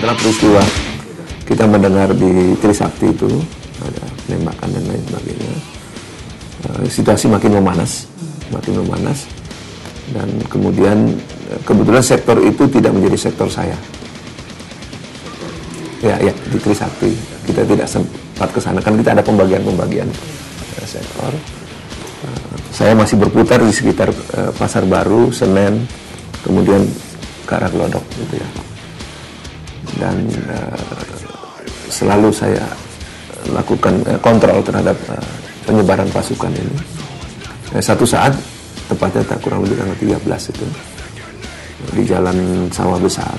setelah peristiwa kita mendengar di Trisakti itu ada penembakan dan lain sebagainya, situasi makin memanas, dan kemudian kebetulan sektor itu tidak menjadi sektor saya. Ya, di Trisakti kita tidak sempat ke sana kan kita ada pembagian sektor. Saya masih berputar di sekitar Pasar Baru, Senen, kemudian ke arah Glodok gitu ya. Dan selalu saya lakukan kontrol terhadap penyebaran pasukan ini. Satu saat, tepatnya tak kurang lebih tanggal 13 itu, di Jalan Sawah Besar,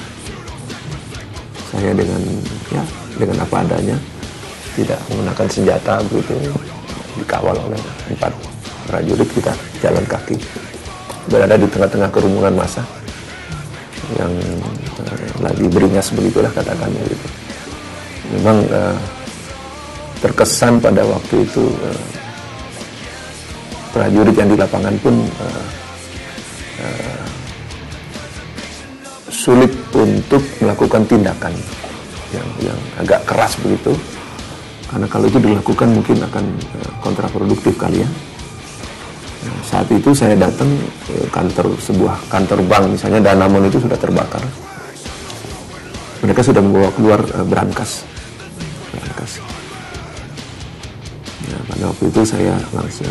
saya dengan apa adanya, tidak menggunakan senjata begitu, dikawal oleh 4 prajurit, kita jalan kaki, berada di tengah-tengah kerumunan massa yang lagi beringas begitulah katakannya gitu. Memang terkesan pada waktu itu prajurit yang di lapangan pun sulit untuk melakukan tindakan yang agak keras begitu, karena kalau itu dilakukan mungkin akan kontraproduktif kali ya. Saat itu saya datang ke sebuah kantor bank misalnya, Danamon itu sudah terbakar. Mereka sudah membawa keluar brankas. Pada waktu itu saya langsung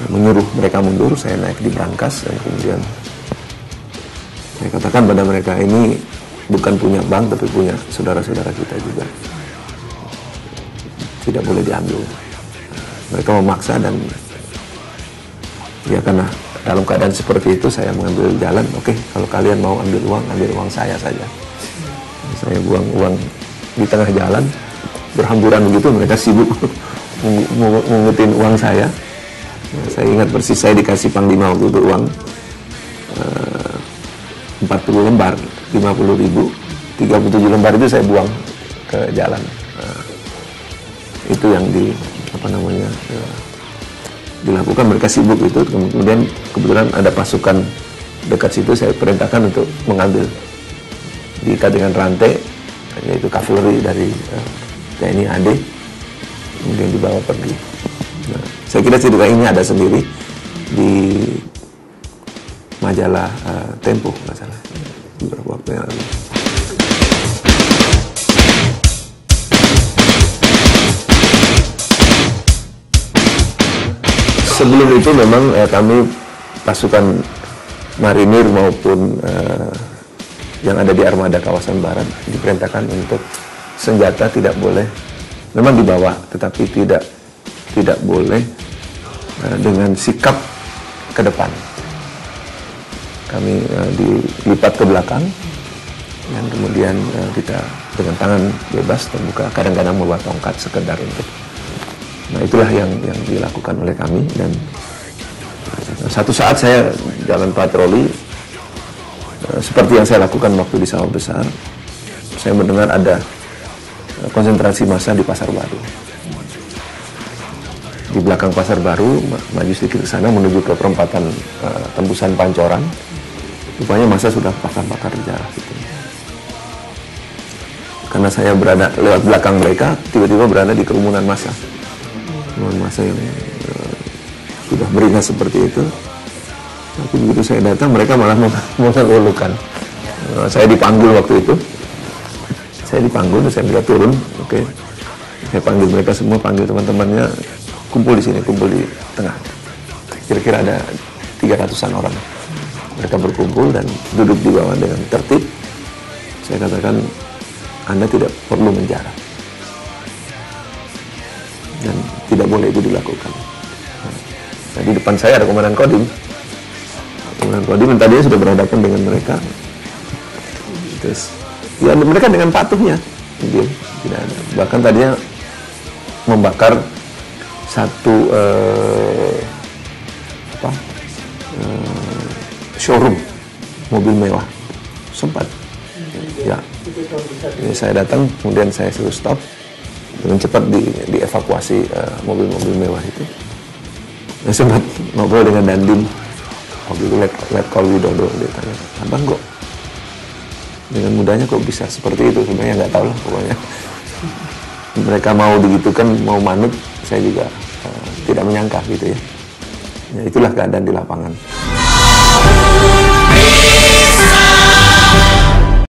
menyuruh mereka mundur, saya naik di brankas dan kemudian saya katakan pada mereka, ini bukan punya bank tapi punya saudara-saudara kita juga. Tidak boleh diambil. Mereka memaksa dan ya karena dalam keadaan seperti itu saya mengambil jalan. Oke, kalau kalian mau ambil uang saya saja. Saya buang uang di tengah jalan, berhamburan begitu, mereka sibuk mengutin uang saya. Saya ingat persis saya dikasih Panglima waktu itu uang 40 lembar, 50.000, 37 lembar itu saya buang ke jalan. Itu yang dilakukan, mereka sibuk itu. Kemudian kebetulan ada pasukan dekat situ, saya perintahkan untuk mengambil, diikat dengan rantai, yaitu kavaleri dari TNI AD, kemudian dibawa pergi. Nah, saya kira cerita ini ada sendiri di majalah Tempo, masalah beberapa waktu yang lalu. Sebelum itu memang kami pasukan marinir maupun yang ada di armada kawasan barat diperintahkan untuk senjata tidak boleh, memang dibawa, tetapi tidak boleh dengan sikap ke depan. Kami dilipat ke belakang dan kemudian kita dengan tangan bebas terbuka, kadang-kadang membawa tongkat sekedar untuk. Nah, itulah yang dilakukan oleh kami. Dan satu saat saya jalan patroli, seperti yang saya lakukan waktu di Sawah Besar, saya mendengar ada konsentrasi massa di Pasar Baru. Di belakang Pasar Baru, maju sedikit ke sana menuju ke perempatan tembusan Pancoran. Rupanya massa sudah bakar-bakar di jalan gitu. Karena saya berada lewat belakang mereka, tiba-tiba berada di kerumunan massa. Masa yang sudah beringas seperti itu. Tapi begitu saya datang, mereka malah mengelulukan. Saya dipanggil waktu itu. Saya minta turun. Oke. Saya panggil mereka semua, panggil teman-temannya, kumpul di sini, kumpul di tengah. Kira-kira ada 300-an orang. Mereka berkumpul dan duduk di bawah dengan tertib. Saya katakan, Anda tidak perlu menjarah. Dan tidak boleh itu dilakukan. Nah, di depan saya ada Komandan Kodim. Komandan Kodim yang tadinya sudah berhadapan dengan mereka. Terus, ya mereka dengan patuhnya, tidak ada. Bahkan tadinya membakar satu showroom mobil mewah, sempat. Ya, saya datang, kemudian saya suruh stop. Dengan cepat dievakuasi mobil-mobil mewah itu. Saya sempat ngobrol dengan Dandim. Waktu itu Letkol Widodo, dia tanya, Abang kok dengan mudahnya kok bisa seperti itu, sebenarnya nggak tahu lah pokoknya. Mereka mau digitukan, mau manut, saya juga tidak menyangka gitu ya. Ya itulah keadaan di lapangan.